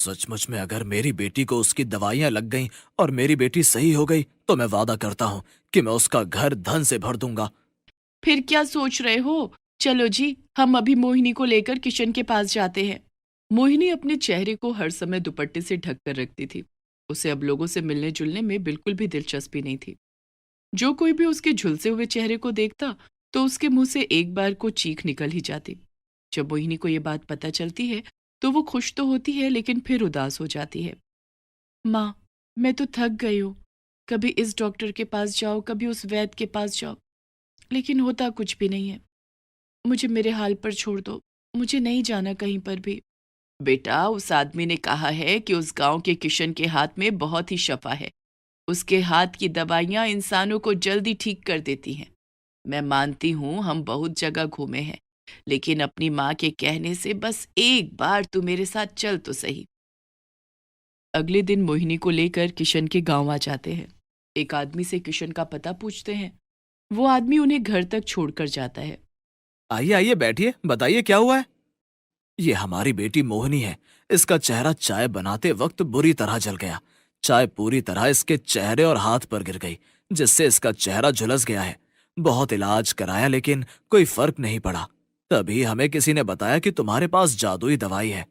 सचमुच में अगर मेरी बेटी को उसकी दवाइयां लग गईं और मेरी बेटी सही हो गई तो मैं वादा करता हूँ कि मैं उसका घर धन से भर दूंगा। फिर क्या सोच रहे हो? चलो जी, हम अभी मोहिनी को लेकर किशन के पास जाते हैं। मोहिनी अपने चेहरे को हर समय दुपट्टे से ढक कर रखती थी। उसे अब लोगों से मिलने जुलने में बिल्कुल भी दिलचस्पी नहीं थी। जो कोई भी उसके झुलसे हुए चेहरे को देखता तो उसके मुंह से एक बार को चीख निकल ही जाती। जब मोहिनी को ये बात पता चलती है तो वो खुश तो होती है, लेकिन फिर उदास हो जाती है। माँ, मैं तो थक गई हूँ। कभी इस डॉक्टर के पास जाओ, कभी उस वैद्य के पास जाओ, लेकिन होता कुछ भी नहीं है। मुझे मेरे हाल पर छोड़ दो, मुझे नहीं जाना कहीं पर भी। बेटा, उस आदमी ने कहा है कि उस गांव के किशन के हाथ में बहुत ही शफा है। उसके हाथ की दवाइयां इंसानों को जल्दी ठीक कर देती हैं। मैं मानती हूँ हम बहुत जगह घूमे हैं, लेकिन अपनी माँ के कहने से बस एक बार तू मेरे साथ चल तो सही। अगले दिन मोहिनी को लेकर किशन के गांव आ जाते हैं। एक आदमी से किशन का पता पूछते हैं। वो आदमी उन्हें घर तक छोड़कर जाता है। आइए आइए, बैठिए, बताइए क्या हुआ है। ये हमारी बेटी मोहिनी है। इसका चेहरा चाय बनाते वक्त बुरी तरह जल गया। चाय पूरी तरह इसके चेहरे और हाथ पर गिर गई, जिससे इसका चेहरा झुलस गया है। बहुत इलाज कराया लेकिन कोई फर्क नहीं पड़ा। तभी हमें किसी ने बताया कि तुम्हारे पास जादुई दवाई है।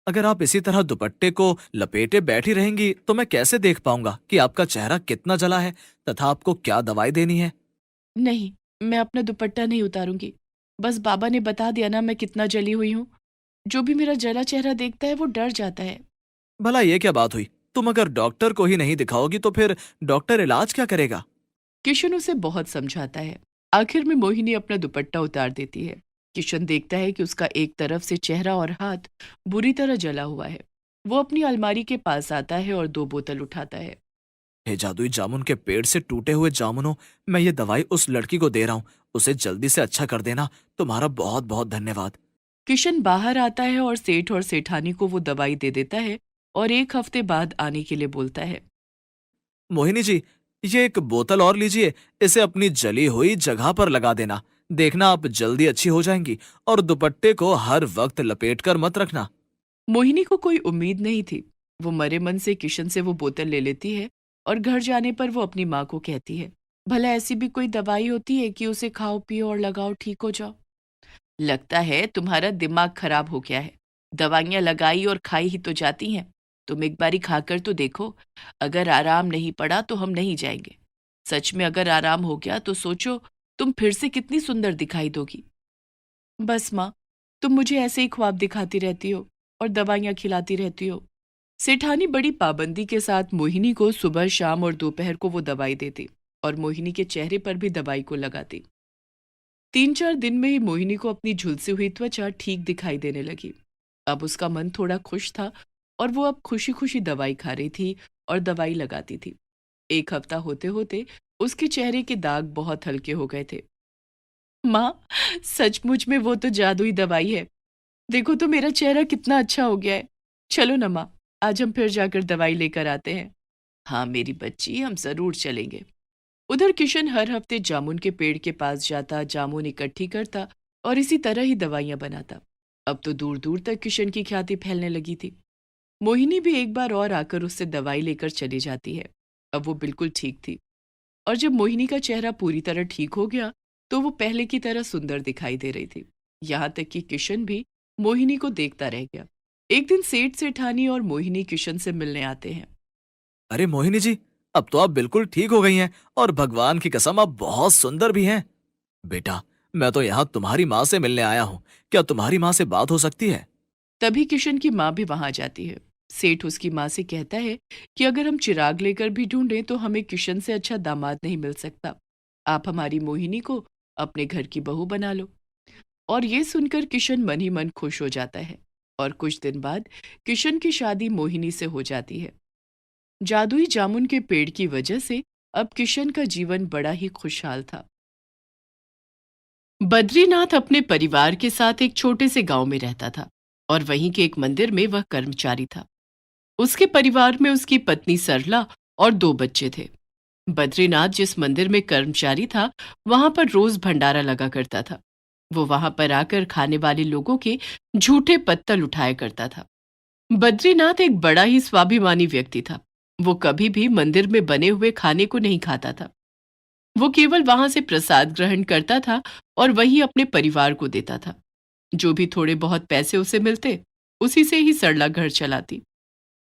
अगर आप इसी तरह दुपट्टे को लपेटे बैठी रहेंगी तो मैं कैसे देख पाऊंगा कि आपका चेहरा कितना जला है तथा आपको क्या दवाई देनी है। नहीं, मैं अपना दुपट्टा नहीं उतारूंगी। बस बाबा ने बता दिया ना मैं कितना जली हुई हूँ। जो भी मेरा जला चेहरा देखता है वो डर जाता है। भला ये क्या बात हुई? तुम अगर डॉक्टर को ही नहीं दिखाओगी तो फिर डॉक्टर इलाज क्या करेगा? किशन उसे बहुत समझाता है। आखिर में मोहिनी अपना दुपट्टा उतार देती है। किशन देखता है कि उसका एक तरफ से चेहरा और हाथ बुरी तरह जला हुआ है। वो अपनी अलमारी के पास आता है और 2 बोतल उठाता है। हे जादुई जामुन के पेड़ से टूटे हुए जामुनों, मैं ये दवाई उस लड़की को दे रहा हूँ। उसे जल्दी से अच्छा कर देना। तुम्हारा बहुत बहुत धन्यवाद। किशन बाहर आता है और सेठ और सेठानी को वो दवाई दे देता है और 1 हफ्ते बाद आने के लिए बोलता है। मोहिनी जी, ये एक बोतल और लीजिए। इसे अपनी जली हुई जगह पर लगा देना। देखना आप जल्दी अच्छी हो जाएंगी। और दुपट्टे को हर वक्त लपेट कर मत रखना। मोहिनी को कोई उम्मीद नहीं थी। वो मरे मन से किशन से वो बोतल ले लेती है और घर जाने पर वो अपनी माँ को कहती है, भला ऐसी भी कोई दवाई होती है कि उसे खाओ पियो और लगाओ ठीक हो जाओ? लगता है तुम्हारा दिमाग खराब हो गया है। दवाइयां लगाई और खाई ही तो जाती हैं। तुम एक बारी खाकर तो देखो। अगर आराम नहीं पड़ा तो हम नहीं जाएंगे। सच में अगर आराम हो गया तो सोचो तुम फिर से कितनी सुंदर दिखाई दोगी। बस माँ, तुम मुझे ऐसे ही ख्वाब दिखाती रहती हो और दवाइयाँ खिलाती रहती हो। सेठानी बड़ी पाबंदी के साथ मोहिनी को सुबह शाम और दोपहर को वो दवाई देती और मोहिनी के चेहरे पर भी दवाई को लगाती। 3-4 दिन में ही मोहिनी को अपनी झुलसी हुई त्वचा ठीक दिखाई देने लगी। अब उसका मन थोड़ा खुश था और वो अब खुशी खुशी दवाई खा रही थी और दवाई लगाती थी। 1 हफ्ता होते होते उसके चेहरे के दाग बहुत हल्के हो गए थे। माँ, सचमुच में वो तो जादुई दवाई है। देखो तो मेरा चेहरा कितना अच्छा हो गया है। चलो ना माँ, आज हम फिर जाकर दवाई लेकर आते हैं। हाँ मेरी बच्ची, हम जरूर चलेंगे। उधर किशन हर हफ्ते जामुन के पेड़ के पास जाता, जामुन इकट्ठी करता और इसी तरह ही दवाइयां बनाता। अब तो दूर दूर तक किशन की ख्याति फैलने लगी थी। मोहिनी भी एक बार और आकर उससे दवाई लेकर चली जाती है। अब वो बिल्कुल ठीक थी और जब मोहिनी का चेहरा पूरी तरह ठीक हो गया तो वो पहले की तरह सुंदर दिखाई दे रही थी। यहाँ तक कि किशन भी मोहिनी को देखता रह गया। एक दिन सेठ सेठानी और मोहिनी किशन से मिलने आते हैं। अरे मोहिनी जी, अब तो आप बिल्कुल ठीक हो गई हैं और भगवान की कसम आप बहुत सुंदर भी हैं। बेटा, मैं तो यहाँ तुम्हारी माँ से मिलने आया हूँ। क्या तुम्हारी माँ से बात हो सकती है? तभी किशन की माँ भी वहां जाती है। सेठ उसकी माँ से कहता है कि अगर हम चिराग लेकर भी ढूंढें तो हमें किशन से अच्छा दामाद नहीं मिल सकता। आप हमारी मोहिनी को अपने घर की बहू बना लो। और ये सुनकर किशन मन ही मन खुश हो जाता है। और कुछ दिन बाद किशन की शादी मोहिनी से हो जाती है। जादुई जामुन के पेड़ की वजह से अब किशन का जीवन बड़ा ही खुशहाल था। बद्रीनाथ अपने परिवार के साथ एक छोटे से गांव में रहता था और वहीं के एक मंदिर में वह कर्मचारी था। उसके परिवार में उसकी पत्नी सरला और 2 बच्चे थे। बद्रीनाथ जिस मंदिर में कर्मचारी था, वहां पर रोज भंडारा लगा करता था। वो वहां पर आकर खाने वाले लोगों के झूठे पत्तल उठाया करता था। बद्रीनाथ एक बड़ा ही स्वाभिमानी व्यक्ति था। वो कभी भी मंदिर में बने हुए खाने को नहीं खाता था। वो केवल वहां से प्रसाद ग्रहण करता था और वही अपने परिवार को देता था। जो भी थोड़े बहुत पैसे उसे मिलते, उसी से ही सरला घर चलाती।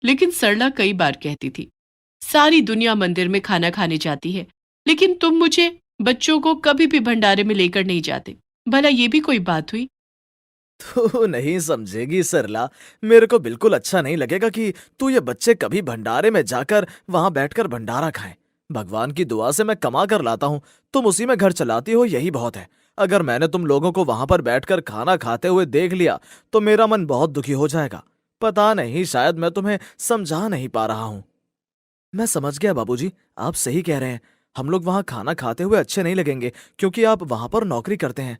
लेकिन सरला कई बार कहती थी, सारी दुनिया मंदिर में खाना खाने जाती है, लेकिन तुम मुझे बच्चों को कभी भी भंडारे में लेकर नहीं जाते। भला ये भी कोई बात हुई? तू नहीं समझेगी सरला, मेरे को बिल्कुल अच्छा नहीं लगेगा कि तू ये बच्चे कभी भंडारे में जाकर वहां बैठकर भंडारा खाएं। भगवान की दुआ से मैं कमा कर लाता हूँ, तुम उसी में घर चलाती हो, यही बहुत है। अगर मैंने तुम लोगों को वहां पर बैठकर खाना खाते हुए देख लिया तो मेरा मन बहुत दुखी हो जाएगा। पता नहीं, शायद मैं तुम्हें समझा नहीं पा रहा हूँ। मैं समझ गया बाबूजी, आप सही कह रहे हैं। हम लोग वहां खाना खाते हुए अच्छे नहीं लगेंगे क्योंकि आप वहां पर नौकरी करते हैं।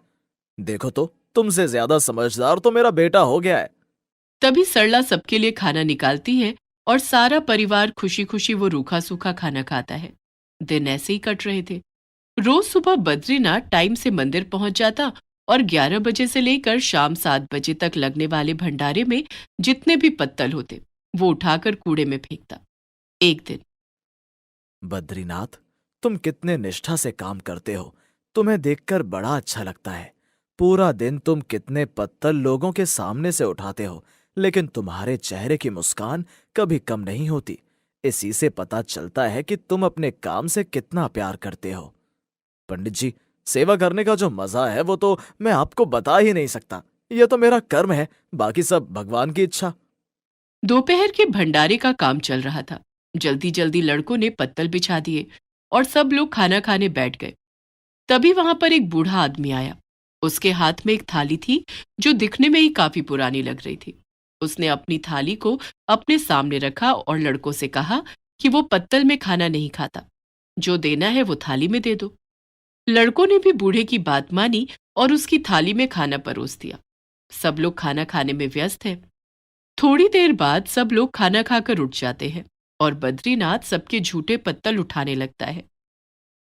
देखो तो, तुमसे ज्यादा समझदार तो मेरा बेटा हो गया है। तभी सरला सबके लिए खाना निकालती है और सारा परिवार खुशी खुशी वो रूखा सूखा खाना खाता है। दिन ऐसे ही कट रहे थे। रोज सुबह बद्रीनाथ टाइम से मंदिर पहुंच जाता और 11 बजे से लेकर शाम 7 बजे तक लगने वाले भंडारे में जितने भी पत्तल होते, वो उठाकर कूड़े में फेंकता। एक दिन बद्रीनाथ, तुम कितने निष्ठा से काम करते हो, तुम्हें देखकर बड़ा अच्छा लगता है। पूरा दिन तुम कितने पत्तल लोगों के सामने से उठाते हो, लेकिन तुम्हारे चेहरे की मुस्कान कभी कम नहीं होती। इसी से पता चलता है कि तुम अपने काम से कितना प्यार करते हो। पंडित जी, सेवा करने का जो मजा है वो तो मैं आपको बता ही नहीं सकता। यह तो मेरा कर्म है, बाकी सब भगवान की इच्छा। दोपहर के भंडारे का काम चल रहा था। जल्दी जल्दी लड़कों ने पत्तल बिछा दिए और सब लोग खाना खाने बैठ गए। तभी वहां पर एक बूढ़ा आदमी आया। उसके हाथ में एक थाली थी जो दिखने में ही काफी पुरानी लग रही थी। उसने अपनी थाली को अपने सामने रखा और लड़कों से कहा कि वो पत्तल में खाना नहीं खाता, जो देना है वो थाली में दे दो। लड़कों ने भी बूढ़े की बात मानी और उसकी थाली में खाना परोस दिया। सब लोग खाना खाने में व्यस्त हैं। थोड़ी देर बाद सब लोग खाना खाकर उठ जाते हैं और बद्रीनाथ सबके झूठे पत्तल उठाने लगता है।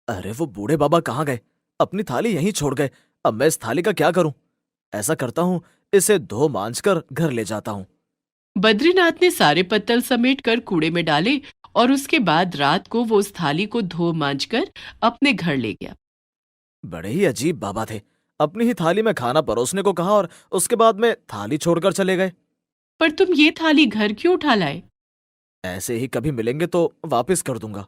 अरे वो बूढ़े बाबा कहाँ गए? अपनी थाली यहीं छोड़ गए। अब मैं इस थाली का क्या करूं? ऐसा करता हूं, इसे धो मांज कर घर ले जाता हूं। बद्रीनाथ ने सारे पत्तल समेट कर कूड़े में डाले और उसके बाद रात को वो उस थाली को धो मांज कर अपने घर ले गया। बड़े ही अजीब बाबा थे। अपनी ही थाली में खाना परोसने को कहा और उसके बाद में थाली छोड़कर चले गए। पर तुम ये थाली घर क्यों उठा लाए? ऐसे ही कभी मिलेंगे तो वापस कर दूंगा।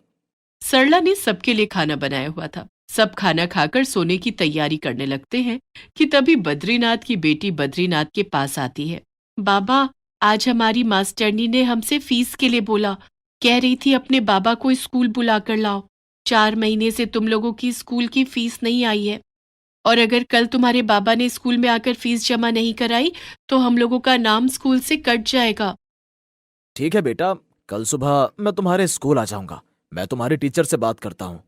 सरला ने सबके लिए खाना बनाया हुआ था। सब खाना खाकर सोने की तैयारी करने लगते हैं कि तभी बद्रीनाथ की बेटी बद्रीनाथ के पास आती है। बाबा, आज हमारी मास्टरनी ने हमसे फीस के लिए बोला। कह रही थी अपने बाबा को स्कूल बुलाकर लाओ। 4 महीने से तुम लोगों की स्कूल की फीस नहीं आई है, और अगर कल तुम्हारे बाबा ने स्कूल में आकर फीस जमा नहीं कराई तो हम लोगों का नाम स्कूल से कट जाएगा। ठीक है बेटा, कल सुबह मैं तुम्हारे स्कूल आ जाऊंगा। मैं तुम्हारे टीचर से बात करता हूँ।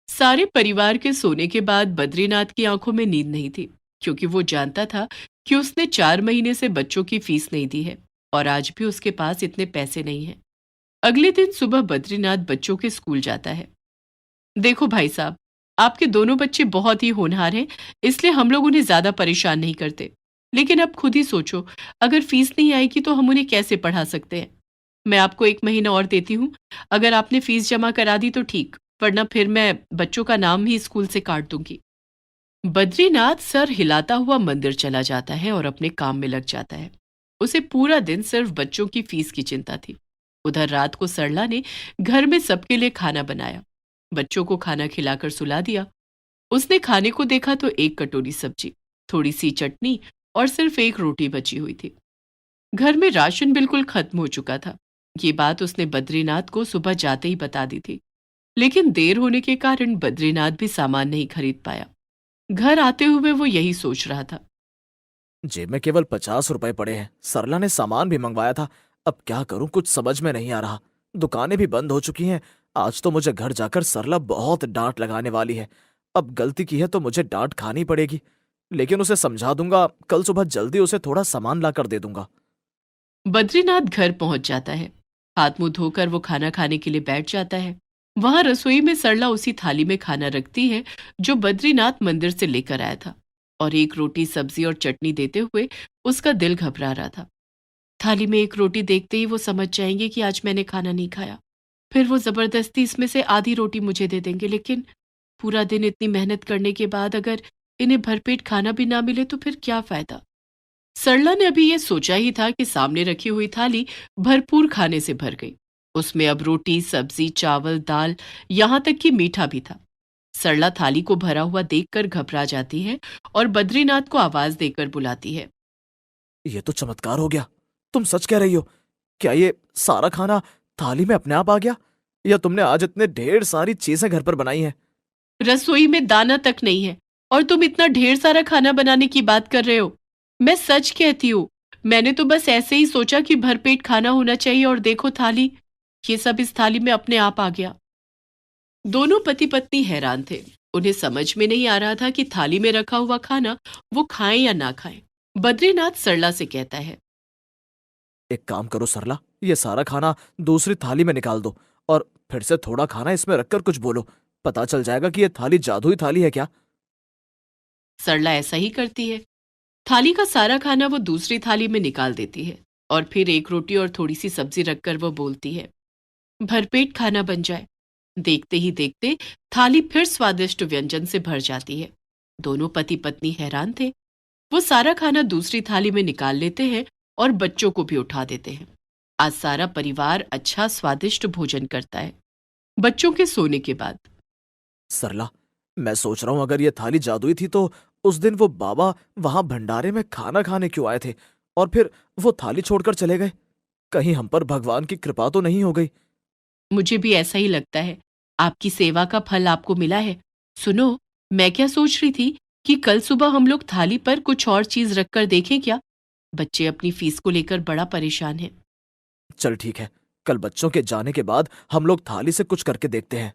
सारे परिवार के सोने के बाद बद्रीनाथ की आंखों में नींद नहीं थी, क्योंकि वो जानता था कि उसने 4 महीने से बच्चों की फीस नहीं दी है और आज भी उसके पास इतने पैसे नहीं हैं। अगले दिन सुबह बद्रीनाथ बच्चों के स्कूल जाता है। देखो भाई साहब, आपके दोनों बच्चे बहुत ही होनहार हैं, इसलिए हम लोग उन्हें ज्यादा परेशान नहीं करते। लेकिन अब खुद ही सोचो, अगर फीस नहीं आएगी तो हम उन्हें कैसे पढ़ा सकते हैं? मैं आपको 1 महीना और देती हूँ। अगर आपने फीस जमा करा दी तो ठीक, वरना फिर मैं बच्चों का नाम ही स्कूल से काट दूंगी। बद्रीनाथ सर हिलाता हुआ मंदिर चला जाता है और अपने काम में लग जाता है। उसे पूरा दिन सिर्फ बच्चों की फीस की चिंता थी। उधर रात को सरला ने घर में सबके लिए खाना बनाया। बच्चों को खाना खिलाकर सुला दिया। उसने खाने को देखा तो 1 कटोरी सब्जी, थोड़ी सी चटनी और सिर्फ 1 रोटी बची हुई थी। घर में राशन बिल्कुल खत्म हो चुका था। ये बात उसने बद्रीनाथ को सुबह जाते ही बता दी थी, लेकिन देर होने के कारण बद्रीनाथ भी सामान नहीं खरीद पाया। घर आते हुए वो यही सोच रहा था जेब में केवल 50 रुपए पड़े हैं। सरला ने सामान भी मंगवाया था। अब क्या करूं, कुछ समझ में नहीं आ रहा। दुकानें भी बंद हो चुकी हैं। आज तो मुझे घर जाकर सरला बहुत डांट लगाने वाली है। अब गलती की है तो मुझे डांट खानी पड़ेगी, लेकिन उसे समझा दूंगा। कल सुबह जल्दी उसे थोड़ा सामान लाकर दे दूंगा। बद्रीनाथ घर पहुंच जाता है। हाथ मुंह धोकर वो खाना खाने के लिए बैठ जाता है। वहां रसोई में सरला उसी थाली में खाना रखती है जो बद्रीनाथ मंदिर से लेकर आया था, और एक रोटी, सब्जी और चटनी देते हुए उसका दिल घबरा रहा था। थाली में एक रोटी देखते ही वो समझ जाएंगे कि आज मैंने खाना नहीं खाया। फिर वो जबरदस्ती इसमें से आधी रोटी मुझे दे देंगे, लेकिन पूरा दिन इतनी मेहनत करने के बाद अगर इन्हें भरपेट खाना भी ना मिले तो फिर क्या फायदा। सरला ने अभी ये सोचा ही था कि सामने रखी हुई थाली भरपूर खाने से भर गई। उसमें अब रोटी, सब्जी, चावल, दाल, यहां तक कि मीठा भी था। सरला थाली को भरा हुआ देखकर घबरा जाती है और बद्रीनाथ को आवाज देकर बुलाती है। ये तो चमत्कार हो गया। तुम सच कह रही हो? क्या ये सारा खाना थाली में अपने आप आ गया, या तुमने आज इतने ढेर सारी चीजें घर पर बनाई हैं? रसोई में दाना तक नहीं है और तुम इतना ढेर सारा खाना बनाने की बात कर रहे हो। मैं सच कहती हूँ, मैंने तो बस ऐसे ही सोचा कि भरपेट खाना होना चाहिए, और देखो थाली, ये सब इस थाली में अपने आप आ गया। दोनों पति पत्नी हैरान थे। उन्हें समझ में नहीं आ रहा था कि थाली में रखा हुआ खाना वो खाएं या ना खाएं। बद्रीनाथ सरला से कहता है। एक काम करो सरला, ये सारा खाना दूसरी थाली में निकाल दो और फिर से थोड़ा खाना इसमें रखकर कुछ बोलो। पता चल जाएगा कि ये थाली जादुई थाली है क्या। सरला ऐसा ही करती है। थाली का सारा खाना वो दूसरी थाली में निकाल देती है और फिर एक रोटी और थोड़ी सी सब्जी रखकर वो बोलती है, भरपेट खाना बन जाए। देखते ही देखते थाली फिर स्वादिष्ट व्यंजन से भर जाती है। दोनों पति पत्नी हैरान थे। वो सारा खाना दूसरी थाली में निकाल लेते हैं और बच्चों को भी उठा देते हैं। आज सारा परिवार अच्छा स्वादिष्ट भोजन करता है। बच्चों के सोने के बाद सरला, मैं सोच रहा हूं अगर ये थाली जादुई थी तो उस दिन वो बाबा वहां भंडारे में खाना खाने क्यों आए थे और फिर वो थाली छोड़कर चले गए? कहीं हम पर भगवान की कृपा तो नहीं हो गई? मुझे भी ऐसा ही लगता है। आपकी सेवा का फल आपको मिला है। सुनो, मैं क्या सोच रही थी कि कल सुबह हम लोग थाली पर कुछ और चीज रखकर देखें क्या? बच्चे अपनी फीस को लेकर बड़ा परेशान हैं। चल ठीक है, कल बच्चों के जाने के बाद हम लोग थाली से कुछ करके देखते हैं।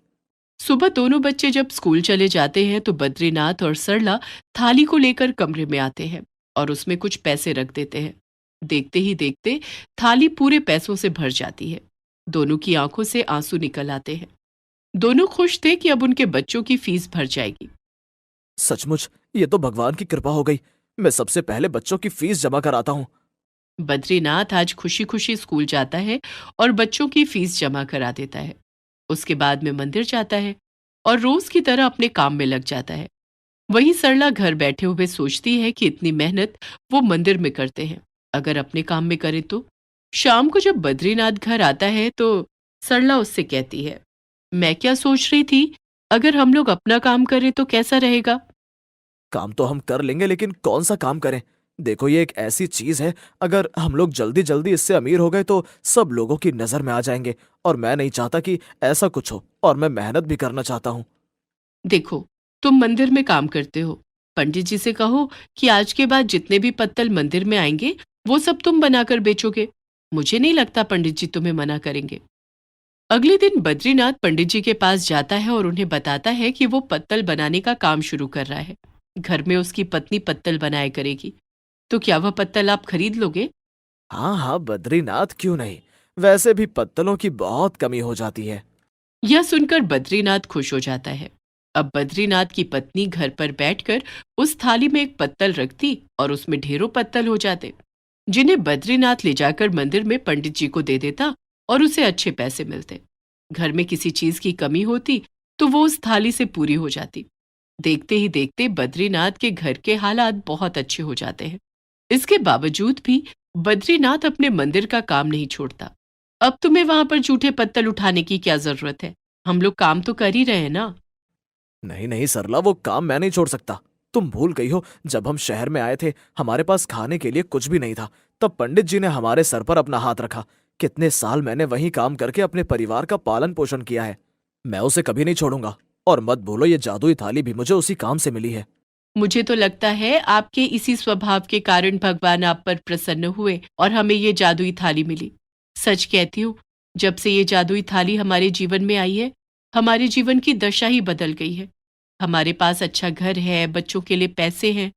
सुबह दोनों बच्चे जब स्कूल चले जाते हैं तो बद्रीनाथ और सरला थाली को लेकर कमरे में आते हैं और उसमें कुछ पैसे रख देते हैं। देखते ही देखते थाली पूरे पैसों से भर जाती है। दोनों की आंखों से आंसू निकल आते हैं। दोनों खुश थे कि अब उनके बच्चों की फीस भर जाएगी। सचमुच ये तो भगवान की कृपा हो गई। मैं सबसे पहले बच्चों की फीस जमा कराता हूँ। बद्रीनाथ आज खुशी खुशी स्कूल जाता है और बच्चों की फीस जमा करा देता है। उसके बाद में मंदिर जाता है और रोज की तरह अपने काम में लग जाता है। वहीं सरला घर बैठे हुए सोचती है कि इतनी मेहनत वो मंदिर में करते हैं, अगर अपने काम में करें तो। शाम को जब बद्रीनाथ घर आता है तो सरला उससे कहती है, मैं क्या सोच रही थी, अगर हम लोग अपना काम करें तो कैसा रहेगा? काम तो हम कर लेंगे, लेकिन कौन सा काम करें? देखो, ये एक ऐसी चीज है, अगर हम लोग जल्दी जल्दी इससे अमीर हो गए तो सब लोगों की नजर में आ जाएंगे, और मैं नहीं चाहता कि ऐसा कुछ हो, और मैं मेहनत भी करना चाहता हूँ। देखो, तुम मंदिर में काम करते हो। पंडित जी से कहो कि आज के बाद जितने भी पत्तल मंदिर में आएंगे वो सब तुम बनाकर बेचोगे। मुझे नहीं लगता पंडित जी तुम्हें मना करेंगे। अगले दिन बद्रीनाथ पंडित जी के पास जाता है और उन्हें बताता है कि वो पत्तल बनाने का काम शुरू कर रहा है। घर में उसकी पत्नी पत्तल बनाया करेगी। तो क्या वह पत्तल आप खरीद लोगे? हाँ हाँ बद्रीनाथ, क्यों नहीं। वैसे भी पत्तलों की बहुत कमी हो जाती है। यह सुनकर बद्रीनाथ खुश हो जाता है। अब बद्रीनाथ की पत्नी घर पर बैठकर उस थाली में एक पत्तल रखती और उसमें ढेरों पत्तल हो जाते, जिन्हें बद्रीनाथ ले जाकर मंदिर में पंडित जी को दे देता और उसे अच्छे पैसे मिलते। घर में किसी चीज की कमी होती तो वो उस थाली से पूरी हो जाती। देखते ही देखते बद्रीनाथ के घर के हालात बहुत अच्छे हो जाते हैं। इसके बावजूद भी बद्रीनाथ अपने मंदिर का काम नहीं छोड़ता। अब तुम्हें वहां पर जूठे पत्तल उठाने की क्या जरूरत है? हम लोग काम तो कर ही रहे हैं ना। नहीं नहीं सरला, वो काम मैं नहीं छोड़ सकता। तुम भूल गई हो, जब हम शहर में आए थे हमारे पास खाने के लिए कुछ भी नहीं था। तब पंडित जी ने हमारे सर पर अपना हाथ रखा। कितने साल मैंने वहीं काम करके अपने परिवार का पालन पोषण किया है। मैं उसे कभी नहीं छोड़ूंगा। और मत भूलो, ये जादुई थाली भी मुझे उसी काम से मिली है। मुझे तो लगता है आपके इसी स्वभाव के कारण भगवान आप पर प्रसन्न हुए और हमें ये जादुई थाली मिली। सच कहती हूँ, जब से ये जादुई थाली हमारे जीवन में आई है, हमारे जीवन की दशा ही बदल गई है। हमारे पास अच्छा घर है, बच्चों के लिए पैसे हैं,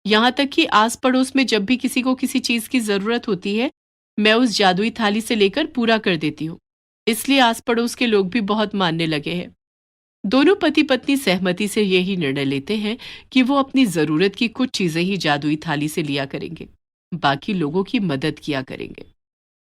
यहाँ तक कि आस पड़ोस में जब भी किसी को किसी चीज की जरूरत होती है, मैं उस जादुई थाली से लेकर पूरा कर देती हूँ। इसलिए आस पड़ोस के लोग भी बहुत मानने लगे हैं। दोनों पति पत्नी सहमति से यही निर्णय लेते हैं कि वो अपनी जरूरत की कुछ चीजें ही जादुई थाली से लिया करेंगे, बाकी लोगों की मदद किया करेंगे।